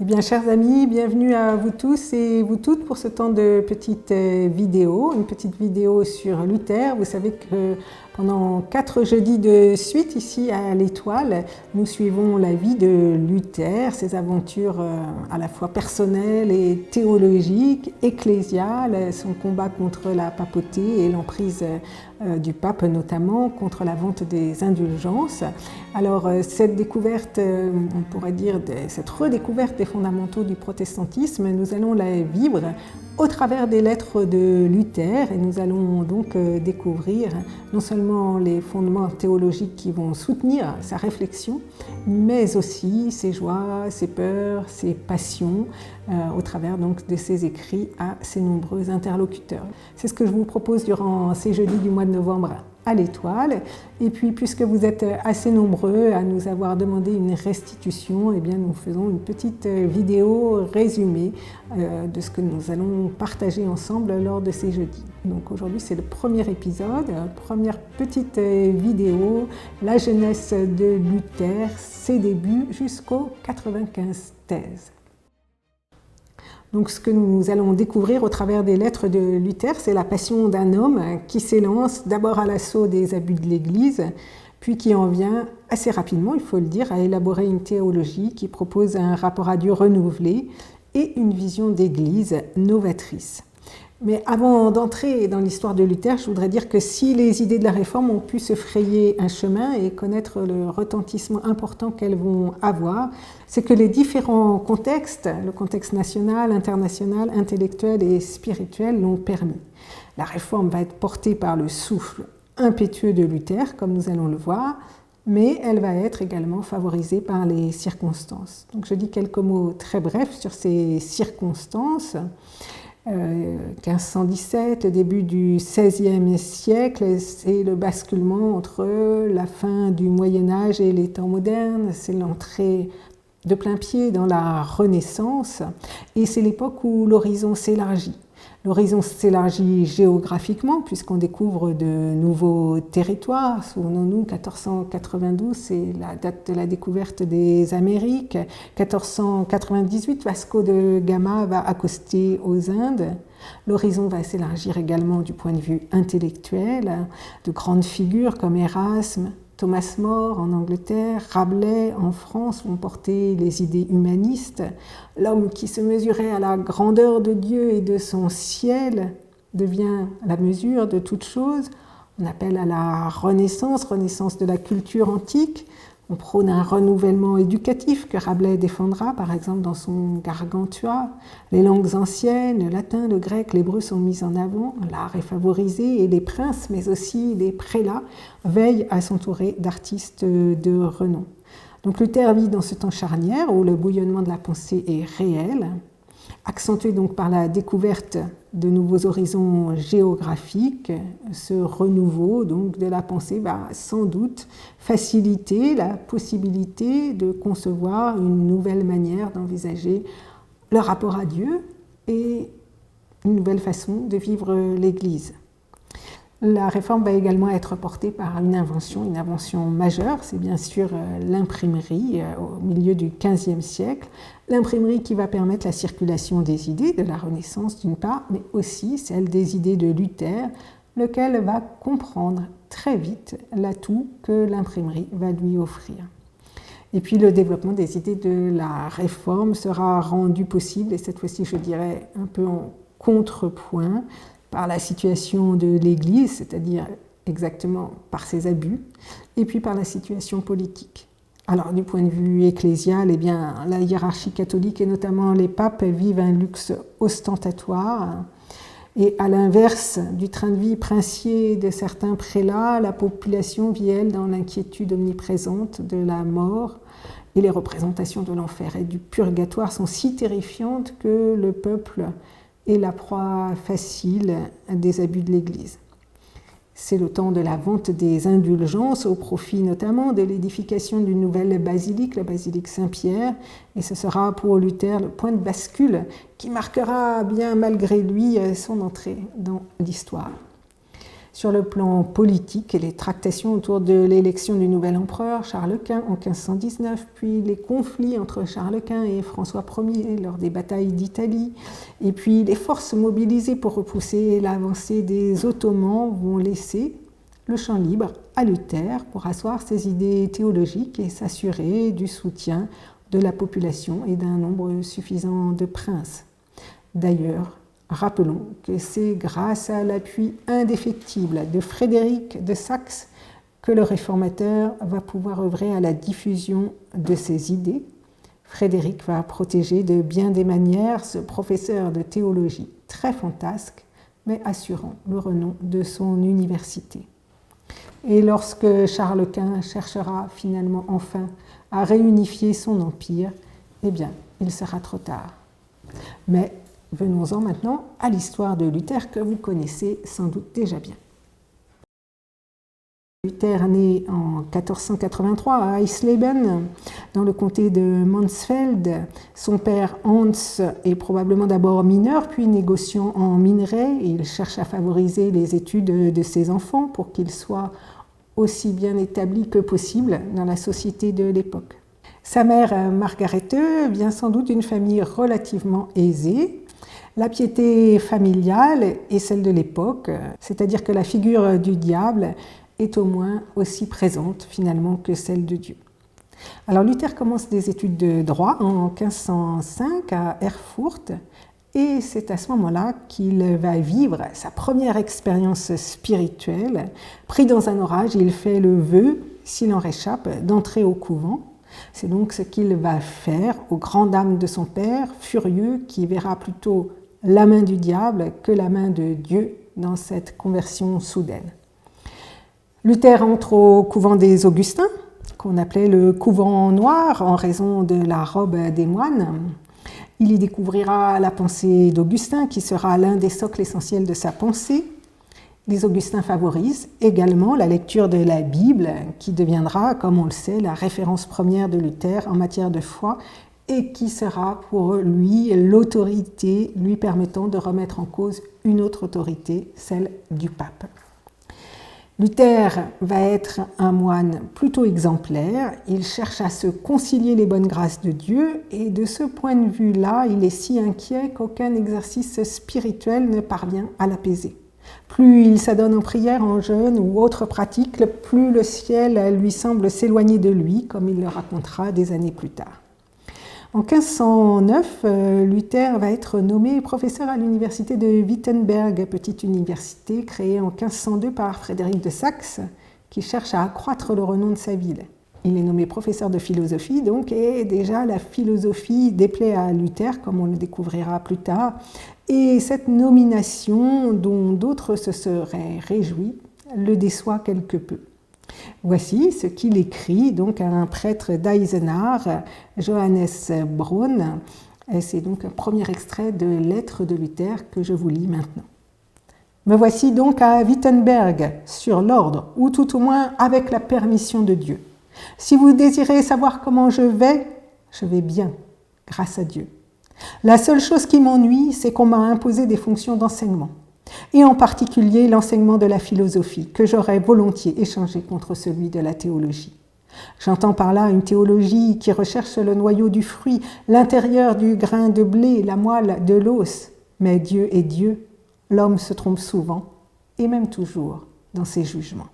Eh bien, chers amis, bienvenue à vous tous et vous toutes pour ce temps de petite vidéo, une petite vidéo sur Luther. Vous savez que pendant 4 jeudis de suite, ici à l'Étoile, nous suivons la vie de Luther, ses aventures à la fois personnelles et théologiques, ecclésiales, son combat contre la papauté et l'emprise du pape, notamment contre la vente des indulgences. Alors, cette découverte, on pourrait dire, cette redécouverte des fondamentaux du protestantisme, nous allons la vivre au travers des lettres de Luther et nous allons donc découvrir non seulement les fondements théologiques qui vont soutenir sa réflexion, mais aussi ses joies, ses peurs, ses passions, au travers donc de ses écrits à ses nombreux interlocuteurs. C'est ce que je vous propose durant ces jeudis du mois de novembre à l'Étoile. Et puis, puisque vous êtes assez nombreux à nous avoir demandé une restitution, eh bien, nous faisons une petite vidéo résumée de ce que nous allons partager ensemble lors de ces jeudis. Donc aujourd'hui, c'est le premier épisode, première petite vidéo, la jeunesse de Luther, ses débuts jusqu'au 95 thèses. Donc ce que nous allons découvrir au travers des lettres de Luther, c'est la passion d'un homme qui s'élance d'abord à l'assaut des abus de l'Église, puis qui en vient assez rapidement, il faut le dire, à élaborer une théologie qui propose un rapport à Dieu renouvelé et une vision d'Église novatrice. Mais avant d'entrer dans l'histoire de Luther, je voudrais dire que si les idées de la Réforme ont pu se frayer un chemin et connaître le retentissement important qu'elles vont avoir, c'est que les différents contextes, le contexte national, international, intellectuel et spirituel l'ont permis. La Réforme va être portée par le souffle impétueux de Luther, comme nous allons le voir, mais elle va être également favorisée par les circonstances. Donc je dis quelques mots très brefs sur ces circonstances. 1517, le début du XVIe siècle, c'est le basculement entre la fin du Moyen-Âge et les temps modernes, c'est l'entrée de plein pied dans la Renaissance, et c'est l'époque où l'horizon s'élargit. L'horizon s'élargit géographiquement puisqu'on découvre de nouveaux territoires. Souvenons-nous, 1492, c'est la date de la découverte des Amériques. 1498, Vasco de Gama va accoster aux Indes. L'horizon va s'élargir également du point de vue intellectuel. De grandes figures comme Erasme, Thomas More en Angleterre, Rabelais en France vont porter les idées humanistes. L'homme qui se mesurait à la grandeur de Dieu et de son ciel devient la mesure de toute chose. On appelle à la renaissance de la culture antique. On prône un renouvellement éducatif que Rabelais défendra, par exemple dans son Gargantua. Les langues anciennes, le latin, le grec, l'hébreu sont mis en avant, l'art est favorisé et les princes, mais aussi les prélats, veillent à s'entourer d'artistes de renom. Donc Luther vit dans ce temps charnière où le bouillonnement de la pensée est réel, accentué donc par la découverte de nouveaux horizons géographiques. Ce renouveau donc de la pensée va sans doute faciliter la possibilité de concevoir une nouvelle manière d'envisager le rapport à Dieu et une nouvelle façon de vivre l'Église. La réforme va également être portée par une invention majeure, c'est bien sûr l'imprimerie au milieu du XVe siècle. L'imprimerie qui va permettre la circulation des idées de la Renaissance d'une part, mais aussi celle des idées de Luther, lequel va comprendre très vite l'atout que l'imprimerie va lui offrir. Et puis le développement des idées de la Réforme sera rendu possible, et cette fois-ci je dirais un peu en contrepoint, par la situation de l'Église, c'est-à-dire exactement par ses abus, et puis par la situation politique. Alors, du point de vue ecclésial, eh bien, la hiérarchie catholique et notamment les papes vivent un luxe ostentatoire. Et à l'inverse du train de vie princier de certains prélats, la population vit, elle, dans l'inquiétude omniprésente de la mort. Et les représentations de l'enfer et du purgatoire sont si terrifiantes que le peuple est la proie facile des abus de l'Église. C'est le temps de la vente des indulgences au profit notamment de l'édification d'une nouvelle basilique, la basilique Saint-Pierre, et ce sera pour Luther le point de bascule qui marquera bien malgré lui son entrée dans l'histoire. Sur le plan politique, les tractations autour de l'élection du nouvel empereur Charles Quint en 1519, puis les conflits entre Charles Quint et François Ier lors des batailles d'Italie, et puis les forces mobilisées pour repousser l'avancée des Ottomans vont laisser le champ libre à Luther pour asseoir ses idées théologiques et s'assurer du soutien de la population et d'un nombre suffisant de princes. D'ailleurs, rappelons que c'est grâce à l'appui indéfectible de Frédéric de Saxe que le réformateur va pouvoir œuvrer à la diffusion de ses idées. Frédéric va protéger de bien des manières ce professeur de théologie très fantasque, mais assurant le renom de son université. Et lorsque Charles Quint cherchera finalement enfin à réunifier son empire, eh bien, il sera trop tard. Mais venons-en maintenant à l'histoire de Luther que vous connaissez sans doute déjà bien. Luther naît en 1483 à Eisleben, dans le comté de Mansfeld. Son père Hans est probablement d'abord mineur, puis négociant en minerai. Il cherche à favoriser les études de ses enfants pour qu'ils soient aussi bien établis que possible dans la société de l'époque. Sa mère, Margarete, vient sans doute d'une famille relativement aisée. La piété familiale est celle de l'époque, c'est-à-dire que la figure du diable est au moins aussi présente finalement que celle de Dieu. Alors Luther commence des études de droit en 1505 à Erfurt et c'est à ce moment-là qu'il va vivre sa première expérience spirituelle. Pris dans un orage, il fait le vœu, s'il en réchappe, d'entrer au couvent. C'est donc ce qu'il va faire aux grandes dames de son père, furieux, qui verra plutôt la main du diable que la main de Dieu dans cette conversion soudaine. Luther entre au couvent des Augustins, qu'on appelait le couvent noir en raison de la robe des moines. Il y découvrira la pensée d'Augustin, qui sera l'un des socles essentiels de sa pensée. Les Augustins favorisent également la lecture de la Bible, qui deviendra, comme on le sait, la référence première de Luther en matière de foi et qui sera pour lui l'autorité lui permettant de remettre en cause une autre autorité, celle du pape. Luther va être un moine plutôt exemplaire, il cherche à se concilier les bonnes grâces de Dieu et de ce point de vue-là, il est si inquiet qu'aucun exercice spirituel ne parvient à l'apaiser. Plus il s'adonne en prière, en jeûne ou autres pratiques, plus le ciel lui semble s'éloigner de lui, comme il le racontera des années plus tard. En 1509, Luther va être nommé professeur à l'université de Wittenberg, petite université créée en 1502 par Frédéric de Saxe, qui cherche à accroître le renom de sa ville. Il est nommé professeur de philosophie, donc, et déjà la philosophie déplaît à Luther, comme on le découvrira plus tard, et cette nomination, dont d'autres se seraient réjouis, le déçoit quelque peu. Voici ce qu'il écrit donc à un prêtre d'Eisenach, Johannes Braun. C'est donc un premier extrait de Lettres de Luther que je vous lis maintenant. Me voici donc à Wittenberg, sur l'ordre, ou tout au moins avec la permission de Dieu. Si vous désirez savoir comment je vais bien, grâce à Dieu. La seule chose qui m'ennuie, c'est qu'on m'a imposé des fonctions d'enseignement. Et en particulier l'enseignement de la philosophie, que j'aurais volontiers échangé contre celui de la théologie. J'entends par là une théologie qui recherche le noyau du fruit, l'intérieur du grain de blé, la moelle de l'os. Mais Dieu est Dieu, l'homme se trompe souvent, et même toujours, dans ses jugements.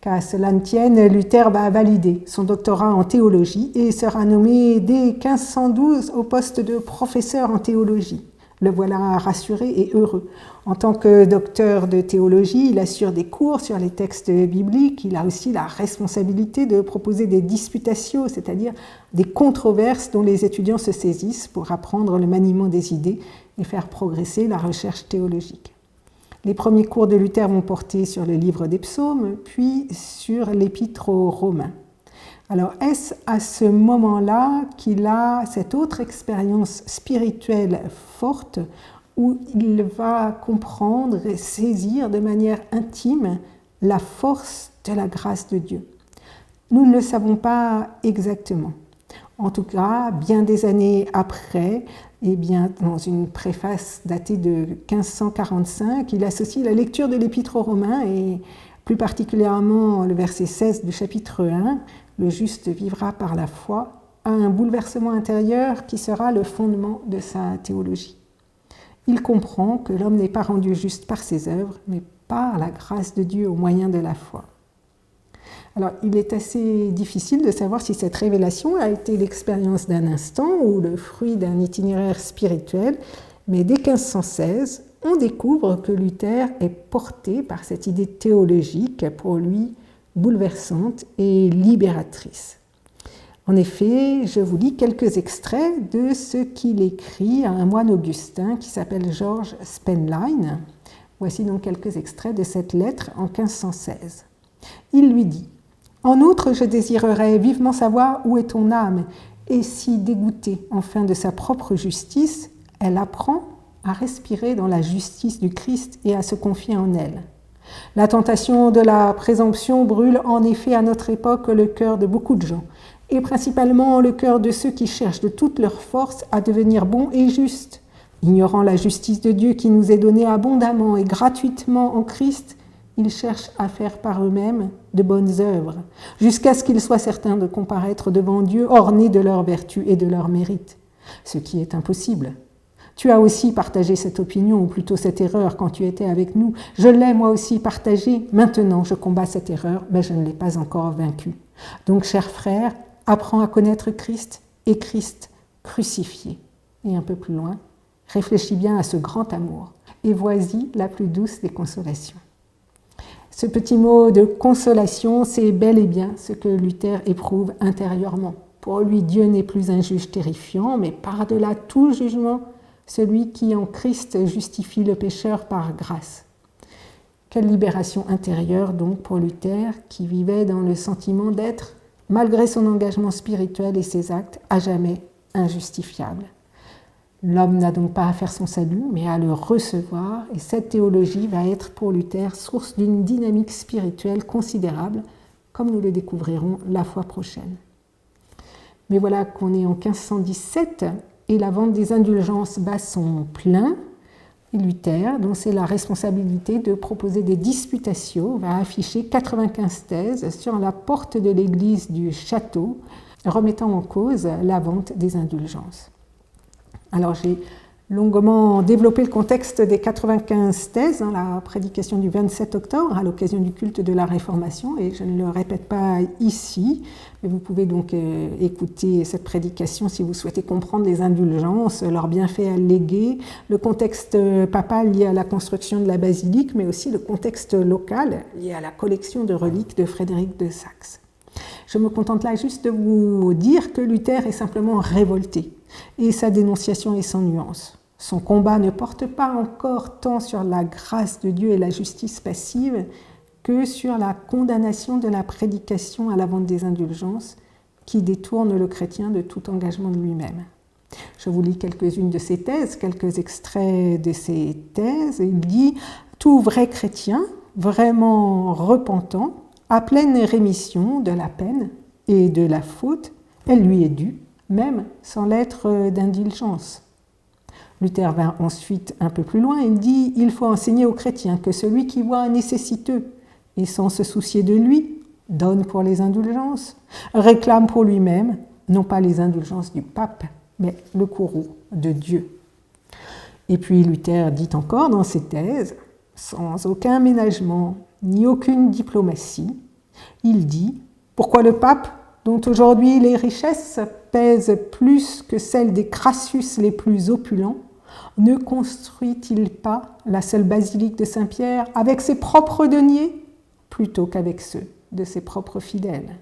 Qu'à cela ne tienne, Luther va valider son doctorat en théologie et sera nommé dès 1512 au poste de professeur en théologie. Le voilà rassuré et heureux. En tant que docteur de théologie, il assure des cours sur les textes bibliques. Il a aussi la responsabilité de proposer des disputatio, c'est-à-dire des controverses dont les étudiants se saisissent pour apprendre le maniement des idées et faire progresser la recherche théologique. Les premiers cours de Luther vont porter sur le livre des psaumes, puis sur l'épître aux Romains. Alors, est-ce à ce moment-là qu'il a cette autre expérience spirituelle forte où il va comprendre et saisir de manière intime la force de la grâce de Dieu? Nous ne le savons pas exactement. En tout cas, bien des années après, et bien dans une préface datée de 1545, il associe la lecture de l'Épître aux Romains et plus particulièrement le verset 16 du chapitre 1, « Le juste vivra par la foi », à un bouleversement intérieur qui sera le fondement de sa théologie. Il comprend que l'homme n'est pas rendu juste par ses œuvres, mais par la grâce de Dieu au moyen de la foi. Alors, il est assez difficile de savoir si cette révélation a été l'expérience d'un instant ou le fruit d'un itinéraire spirituel, mais dès 1516, on découvre que Luther est porté par cette idée théologique, pour lui bouleversante et libératrice. En effet, je vous lis quelques extraits de ce qu'il écrit à un moine augustin qui s'appelle George Spenline. Voici donc quelques extraits de cette lettre en 1516. Il lui dit « En outre, je désirerais vivement savoir où est ton âme, et si, dégoûtée enfin de sa propre justice, elle apprend à respirer dans la justice du Christ et à se confier en elle. La tentation de la présomption brûle en effet à notre époque le cœur de beaucoup de gens, et principalement le cœur de ceux qui cherchent de toute leur force à devenir bons et justes. Ignorant la justice de Dieu qui nous est donnée abondamment et gratuitement en Christ, ils cherchent à faire par eux-mêmes de bonnes œuvres, jusqu'à ce qu'ils soient certains de comparaître devant Dieu ornés de leurs vertus et de leurs mérites, ce qui est impossible. Tu as aussi partagé cette opinion, ou plutôt cette erreur, quand tu étais avec nous. Je l'ai moi aussi partagée. Maintenant, je combats cette erreur, mais je ne l'ai pas encore vaincue. Donc, chers frères, apprends à connaître Christ et Christ crucifié. » Et un peu plus loin, « Réfléchis bien à ce grand amour, et voici la plus douce des consolations. » Ce petit mot de consolation, c'est bel et bien ce que Luther éprouve intérieurement. Pour lui, Dieu n'est plus un juge terrifiant, mais par-delà tout jugement, celui qui en Christ justifie le pécheur par grâce. Quelle libération intérieure donc pour Luther, qui vivait dans le sentiment d'être, malgré son engagement spirituel et ses actes, à jamais injustifiable. L'homme n'a donc pas à faire son salut, mais à le recevoir, et cette théologie va être pour Luther source d'une dynamique spirituelle considérable, comme nous le découvrirons la fois prochaine. Mais voilà qu'on est en 1517, et la vente des indulgences bat son plein. Et Luther, dont c'est la responsabilité de proposer des disputatio, va afficher 95 thèses sur la porte de l'église du château, remettant en cause la vente des indulgences. Alors j'ai longuement développé le contexte des 95 thèses dans la prédication du 27 octobre à l'occasion du culte de la Réformation, et je ne le répète pas ici, mais vous pouvez donc écouter cette prédication si vous souhaitez comprendre les indulgences, leurs bienfaits allégués, le contexte papal lié à la construction de la basilique, mais aussi le contexte local lié à la collection de reliques de Frédéric de Saxe. Je me contente là juste de vous dire que Luther est simplement révolté, et sa dénonciation est sans nuance. Son combat ne porte pas encore tant sur la grâce de Dieu et la justice passive que sur la condamnation de la prédication à la vente des indulgences qui détourne le chrétien de tout engagement de lui-même. Je vous lis quelques-unes de ces thèses, quelques extraits de ces thèses. Il dit « Tout vrai chrétien, vraiment repentant, à pleine rémission de la peine et de la faute, elle lui est due, même sans lettre d'indulgence. » Luther va ensuite un peu plus loin, il dit « Il faut enseigner aux chrétiens que celui qui voit un nécessiteux et sans se soucier de lui, donne pour les indulgences, réclame pour lui-même, non pas les indulgences du pape, mais le courroux de Dieu. » Et puis Luther dit encore dans ses thèses, sans aucun ménagement ni aucune diplomatie, il dit « Pourquoi le pape, dont aujourd'hui les richesses pèsent plus que celles des Crassus les plus opulents, ne construit-il pas la seule basilique de Saint-Pierre avec ses propres deniers plutôt qu'avec ceux de ses propres fidèles ?»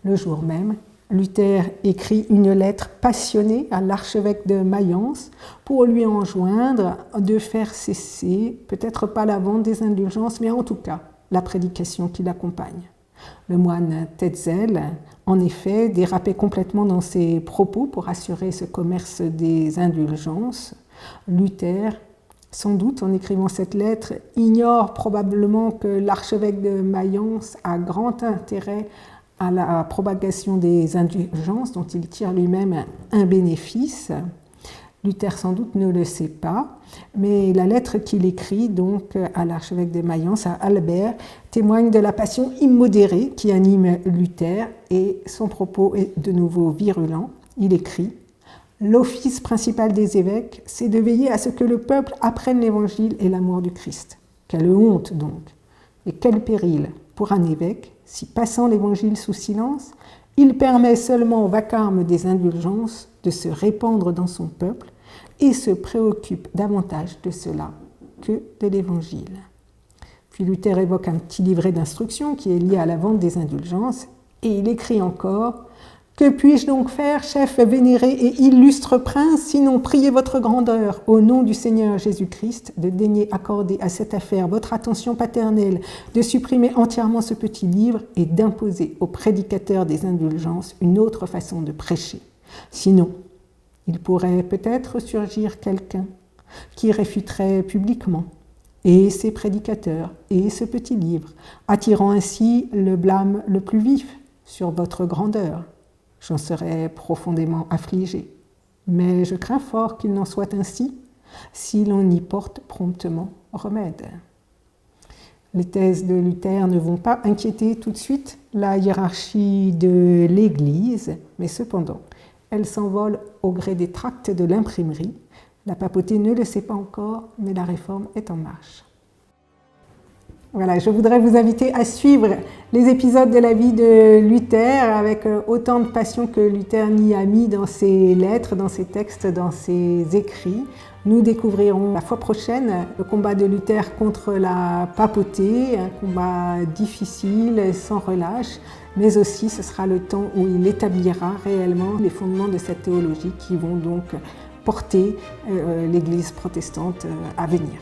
Le jour même, Luther écrit une lettre passionnée à l'archevêque de Mayence pour lui enjoindre de faire cesser, peut-être pas la vente des indulgences, mais en tout cas la prédication qui l'accompagne. Le moine Tetzel, en effet, dérapait complètement dans ses propos pour assurer ce commerce des indulgences. Luther, sans doute, en écrivant cette lettre, ignore probablement que l'archevêque de Mayence a grand intérêt à la propagation des indulgences dont il tire lui-même un bénéfice. Luther sans doute ne le sait pas, mais la lettre qu'il écrit donc à l'archevêque de Mayence, à Albert, témoigne de la passion immodérée qui anime Luther et son propos est de nouveau virulent. Il écrit « L'office principal des évêques, c'est de veiller à ce que le peuple apprenne l'Évangile et l'amour du Christ. Quelle honte donc, et quel péril pour un évêque si, passant l'Évangile sous silence, il permet seulement au vacarme des indulgences de se répandre dans son peuple et se préoccupe davantage de cela que de l'Évangile. » Puis Luther évoque un petit livret d'instructions qui est lié à la vente des indulgences et il écrit encore « Que puis-je donc faire, chef vénéré et illustre prince, sinon prier votre grandeur au nom du Seigneur Jésus-Christ de daigner accorder à cette affaire votre attention paternelle, de supprimer entièrement ce petit livre et d'imposer aux prédicateurs des indulgences une autre façon de prêcher. Sinon, il pourrait peut-être surgir quelqu'un qui réfuterait publiquement et ces prédicateurs et ce petit livre, attirant ainsi le blâme le plus vif sur votre grandeur. J'en serais profondément affligé, mais je crains fort qu'il n'en soit ainsi si l'on y porte promptement remède. » Les thèses de Luther ne vont pas inquiéter tout de suite la hiérarchie de l'Église, mais cependant, elles s'envolent au gré des tracts de l'imprimerie. La papauté ne le sait pas encore, mais la réforme est en marche. Voilà, je voudrais vous inviter à suivre les épisodes de la vie de Luther avec autant de passion que Luther n'y a mis dans ses lettres, dans ses textes, dans ses écrits. Nous découvrirons la fois prochaine le combat de Luther contre la papauté, un combat difficile, sans relâche, mais aussi ce sera le temps où il établira réellement les fondements de cette théologie qui vont donc porter l'Église protestante à venir.